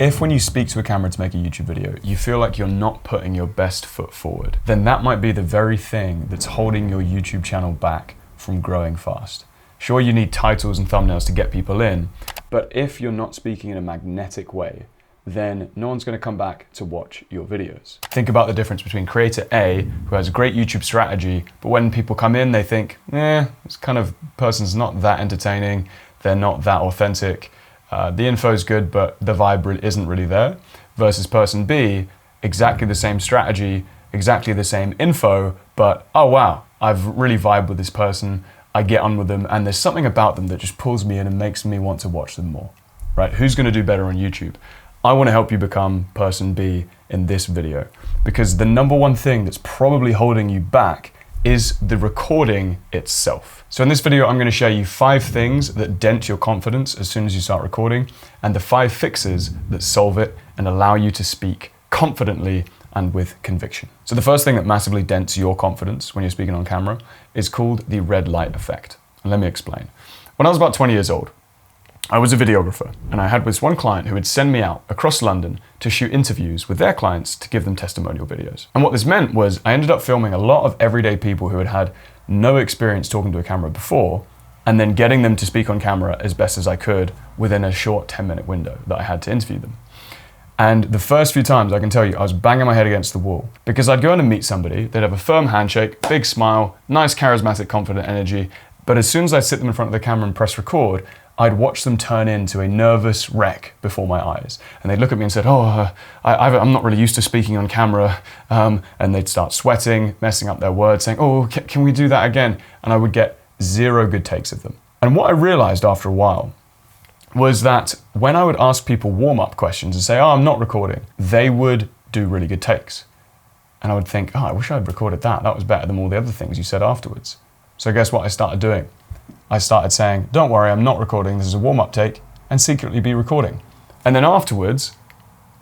If when you speak to a camera to make a YouTube video, you feel like you're not putting your best foot forward, then that might be the very thing that's holding your YouTube channel back from growing fast. Sure, you need titles and thumbnails to get people in, but if you're not speaking in a magnetic way, then no one's going to come back to watch your videos. Think about the difference between creator A, who has a great YouTube strategy, but when people come in, they think, this kind of person's not that entertaining, they're not that authentic, the info's good, but the vibe isn't really there, versus person B, exactly the same strategy, exactly the same info, but oh wow, I've really vibed with this person, I get on with them, and there's something about them that just pulls me in and makes me want to watch them more, right? Who's gonna do better on YouTube? I wanna help you become person B in this video, because the number one thing that's probably holding you back is the recording itself. So in this video, I'm gonna show you 5 things that dent your confidence as soon as you start recording, and the 5 fixes that solve it and allow you to speak confidently and with conviction. So the first thing that massively dents your confidence when you're speaking on camera is called the red light effect. And let me explain. When I was about 20 years old, I was a videographer, and I had this one client who would send me out across London to shoot interviews with their clients to give them testimonial videos. And what this meant was I ended up filming a lot of everyday people who had had no experience talking to a camera before, and then getting them to speak on camera as best as I could within a short 10-minute window that I had to interview them. And the first few times, I can tell you, I was banging my head against the wall, because I'd go in and meet somebody, they'd have a firm handshake, big smile, nice charismatic, confident energy, but as soon as I'd sit them in front of the camera and press record, I'd watch them turn into a nervous wreck before my eyes. And they'd look at me and said, I'm not really used to speaking on camera. And they'd start sweating, messing up their words, saying, can we do that again? And I would get 0 good takes of them. And what I realized after a while was that when I would ask people warm-up questions and say, I'm not recording, they would do really good takes. And I would think, I wish I'd recorded that. That was better than all the other things you said afterwards. So guess what I started doing? I started saying, don't worry, I'm not recording, this is a warm-up take, and secretly be recording. And then afterwards,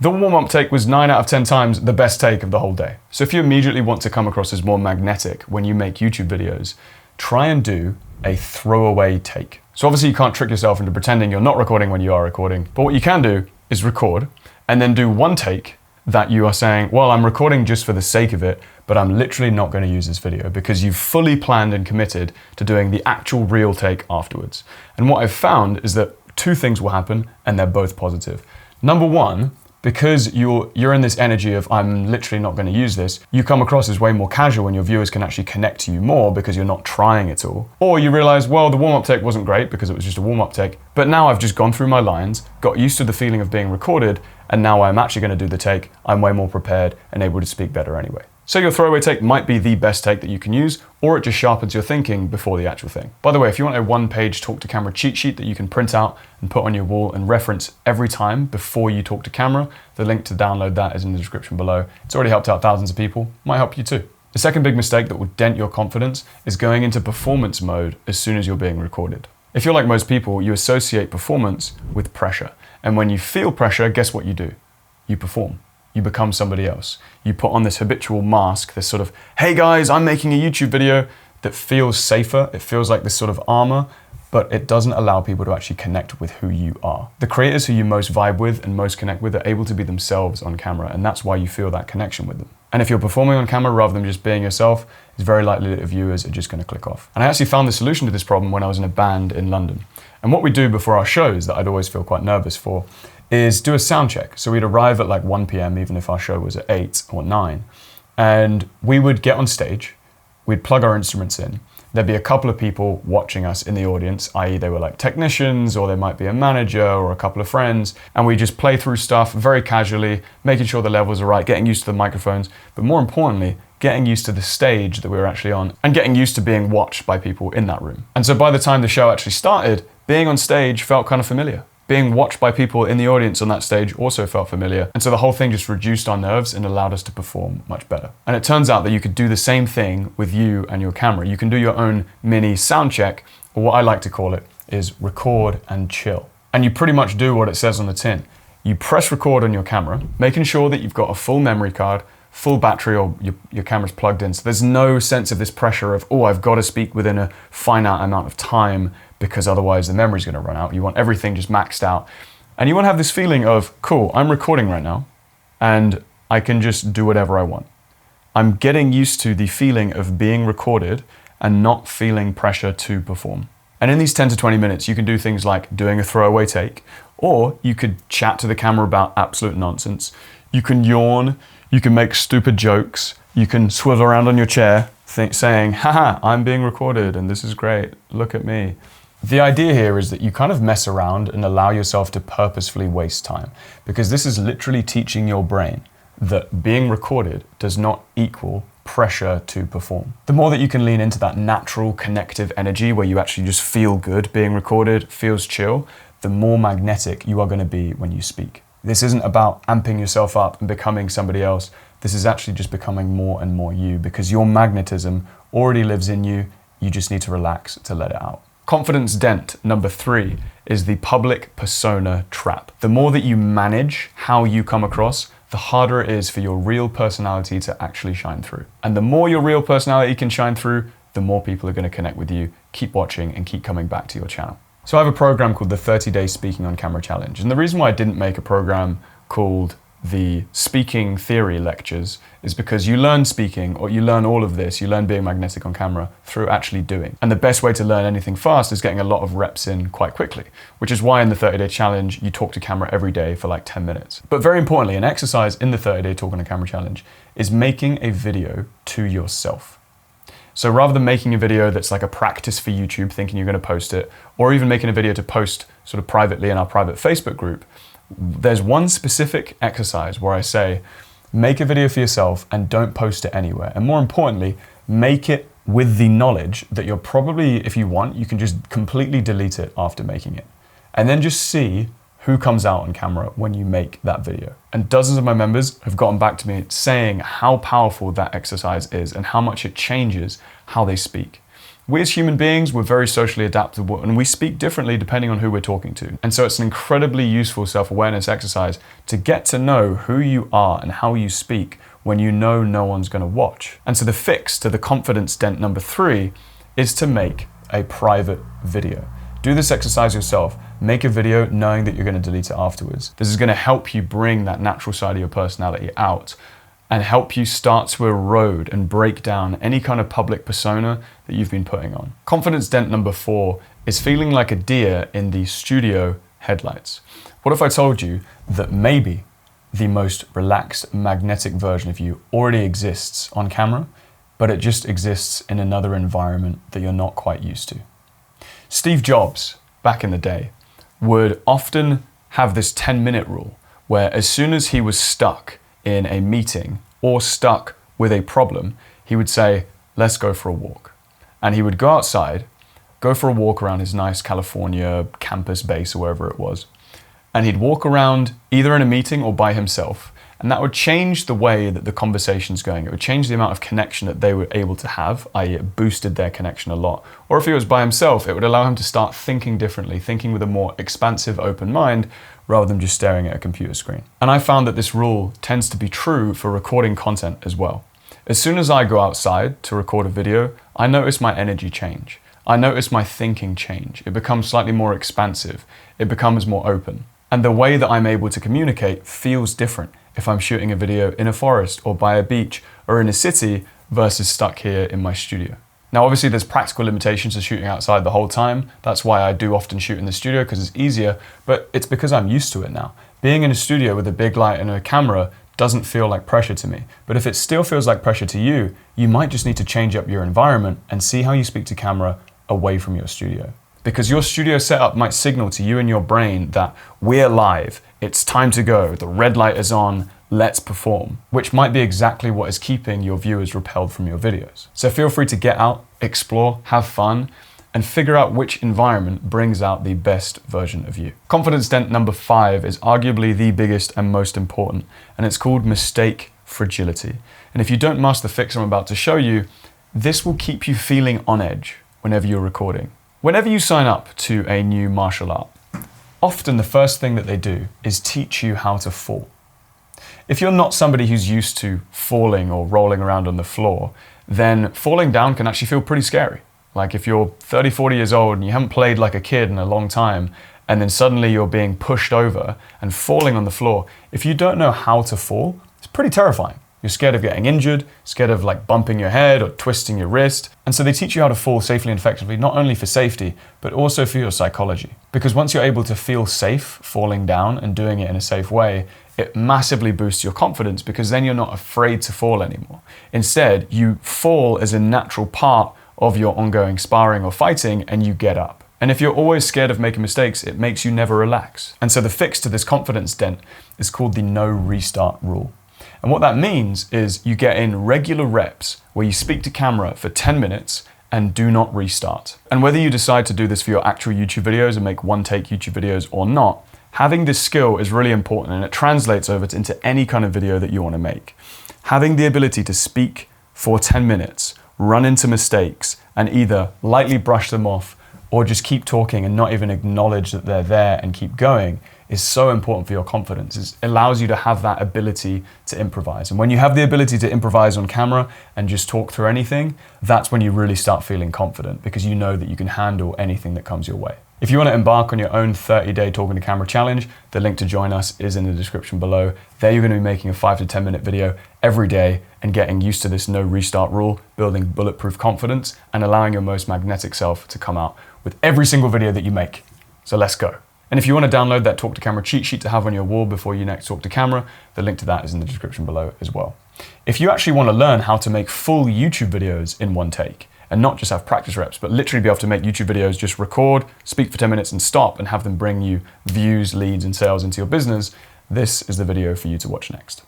the warm-up take was 9 out of 10 times the best take of the whole day. So if you immediately want to come across as more magnetic when you make YouTube videos, try and do a throwaway take. So obviously you can't trick yourself into pretending you're not recording when you are recording, but what you can do is record and then do one take that you are saying, well, I'm recording just for the sake of it, but I'm literally not going to use this video, because you've fully planned and committed to doing the actual real take afterwards. And what I've found is that 2 things will happen, and they're both positive. Number one, because you're in this energy of I'm literally not going to use this, you come across as way more casual and your viewers can actually connect to you more because you're not trying at all. Or you realize, well, the warm-up take wasn't great because it was just a warm-up take, but now I've just gone through my lines, got used to the feeling of being recorded, and now I'm actually going to do the take. I'm way more prepared and able to speak better anyway. So your throwaway take might be the best take that you can use, or it just sharpens your thinking before the actual thing. By the way, if you want a 1-page talk to camera cheat sheet that you can print out and put on your wall and reference every time before you talk to camera, the link to download that is in the description below. It's already helped out thousands of people, might help you too. The second big mistake that will dent your confidence is going into performance mode as soon as you're being recorded. If you're like most people, you associate performance with pressure. And when you feel pressure, guess what you do? You perform. You become somebody else. You put on this habitual mask, this sort of, hey guys, I'm making a YouTube video, that feels safer. It feels like this sort of armor, but it doesn't allow people to actually connect with who you are. The creators who you most vibe with and most connect with are able to be themselves on camera, and that's why you feel that connection with them. And if you're performing on camera rather than just being yourself, it's very likely that viewers are just going to click off. And I actually found the solution to this problem when I was in a band in London. And what we do before our shows that I'd always feel quite nervous for is do a sound check. So we'd arrive at like 1 p.m, even if our show was at 8 or 9. And we would get on stage, we'd plug our instruments in. There'd be a couple of people watching us in the audience, i.e. they were like technicians, or they might be a manager or a couple of friends. And we just play through stuff very casually, making sure the levels are right, getting used to the microphones, but more importantly, getting used to the stage that we were actually on and getting used to being watched by people in that room. And so by the time the show actually started, being on stage felt kind of familiar. Being watched by people in the audience on that stage also felt familiar. And so the whole thing just reduced our nerves and allowed us to perform much better. And it turns out that you could do the same thing with you and your camera. You can do your own mini sound check, or what I like to call it is record and chill. And you pretty much do what it says on the tin. You press record on your camera, making sure that you've got a full memory card, full battery, or your camera's plugged in. So there's no sense of this pressure of, I've got to speak within a finite amount of time because otherwise the memory's going to run out. You want everything just maxed out. And you want to have this feeling of, cool, I'm recording right now and I can just do whatever I want. I'm getting used to the feeling of being recorded and not feeling pressure to perform. And in these 10 to 20 minutes, you can do things like doing a throwaway take, or you could chat to the camera about absolute nonsense. You can yawn, you can make stupid jokes, you can swivel around on your chair saying, haha, I'm being recorded and this is great, look at me. The idea here is that you kind of mess around and allow yourself to purposefully waste time, because this is literally teaching your brain that being recorded does not equal pressure to perform. The more that you can lean into that natural connective energy where you actually just feel good being recorded, feels chill, the more magnetic you are going to be when you speak. This isn't about amping yourself up and becoming somebody else. This is actually just becoming more and more you, because your magnetism already lives in you. You just need to relax to let it out. Confidence dent number 3 is the public persona trap. The more that you manage how you come across, the harder it is for your real personality to actually shine through. And the more your real personality can shine through, the more people are going to connect with you, keep watching, and keep coming back to your channel. So I have a program called the 30-Day Speaking on Camera Challenge. And the reason why I didn't make a program called the Speaking Theory Lectures is because you learn speaking, or you learn all of this, you learn being magnetic on camera through actually doing. And the best way to learn anything fast is getting a lot of reps in quite quickly, which is why in the 30-Day Challenge, you talk to camera every day for like 10 minutes. But very importantly, an exercise in the 30-Day Talk on a Camera Challenge is making a video to yourself. So rather than making a video that's like a practice for YouTube, thinking you're going to post it, or even making a video to post sort of privately in our private Facebook group, there's one specific exercise where I say, make a video for yourself and don't post it anywhere. And more importantly, make it with the knowledge that you're probably, if you want, you can just completely delete it after making it. And then just see who comes out on camera when you make that video. And dozens of my members have gotten back to me saying how powerful that exercise is and how much it changes how they speak. We as human beings, we're very socially adaptable and we speak differently depending on who we're talking to. And so it's an incredibly useful self-awareness exercise to get to know who you are and how you speak when you know no one's going to watch. And so the fix to the confidence dent number 3 is to make a private video. Do this exercise yourself. Make a video knowing that you're going to delete it afterwards. This is going to help you bring that natural side of your personality out and help you start to erode and break down any kind of public persona that you've been putting on. Confidence dent number 4 is feeling like a deer in the studio headlights. What if I told you that maybe the most relaxed, magnetic version of you already exists on camera, but it just exists in another environment that you're not quite used to? Steve Jobs, back in the day, would often have this 10-minute rule where as soon as he was stuck in a meeting or stuck with a problem, he would say, let's go for a walk. And he would go outside, go for a walk around his nice California campus base or wherever it was. And he'd walk around either in a meeting or by himself. And that would change the way that the conversation's going. It would change the amount of connection that they were able to have, i.e. it boosted their connection a lot. Or if he was by himself, it would allow him to start thinking differently, thinking with a more expansive, open mind, rather than just staring at a computer screen. And I found that this rule tends to be true for recording content as well. As soon as I go outside to record a video, I notice my energy change. I notice my thinking change. It becomes slightly more expansive. It becomes more open. And the way that I'm able to communicate feels different if I'm shooting a video in a forest or by a beach or in a city versus stuck here in my studio. Now, obviously there's practical limitations to shooting outside the whole time. That's why I do often shoot in the studio, because it's easier, but it's because I'm used to it now. Being in a studio with a big light and a camera doesn't feel like pressure to me. But if it still feels like pressure to you, you might just need to change up your environment and see how you speak to camera away from your studio. Because your studio setup might signal to you and your brain that we're live, it's time to go, the red light is on, let's perform, which might be exactly what is keeping your viewers repelled from your videos. So feel free to get out, explore, have fun, and figure out which environment brings out the best version of you. Confidence dent number 5 is arguably the biggest and most important, and it's called mistake fragility. And if you don't master the fix I'm about to show you, this will keep you feeling on edge whenever you're recording. Whenever you sign up to a new martial art, often the first thing that they do is teach you how to fall. If you're not somebody who's used to falling or rolling around on the floor, then falling down can actually feel pretty scary. Like if you're 30, 40 years old and you haven't played like a kid in a long time, and then suddenly you're being pushed over and falling on the floor. If you don't know how to fall, it's pretty terrifying. You're scared of getting injured, scared of like bumping your head or twisting your wrist. And so they teach you how to fall safely and effectively, not only for safety, but also for your psychology. Because once you're able to feel safe falling down and doing it in a safe way, it massively boosts your confidence, because then you're not afraid to fall anymore. Instead, you fall as a natural part of your ongoing sparring or fighting, and you get up. And if you're always scared of making mistakes, it makes you never relax. And so the fix to this confidence dent is called the no restart rule. And what that means is you get in regular reps where you speak to camera for 10 minutes and do not restart. And whether you decide to do this for your actual YouTube videos and make one-take YouTube videos or not, having this skill is really important, and it translates over into any kind of video that you want to make. Having the ability to speak for 10 minutes, run into mistakes, and either lightly brush them off or just keep talking and not even acknowledge that they're there and keep going is so important for your confidence. It allows you to have that ability to improvise. And when you have the ability to improvise on camera and just talk through anything, that's when you really start feeling confident, because you know that you can handle anything that comes your way. If you want to embark on your own 30-day talking to camera challenge, the link to join us is in the description below. There you're going to be making a 5 to 10 minute video every day and getting used to this no restart rule, building bulletproof confidence, and allowing your most magnetic self to come out with every single video that you make. So let's go. And if you want to download that talk to camera cheat sheet to have on your wall before you next talk to camera, the link to that is in the description below as well. If you actually want to learn how to make full YouTube videos in one take, and not just have practice reps, but literally be able to make YouTube videos, just record, speak for 10 minutes and stop, and have them bring you views, leads, and sales into your business, this is the video for you to watch next.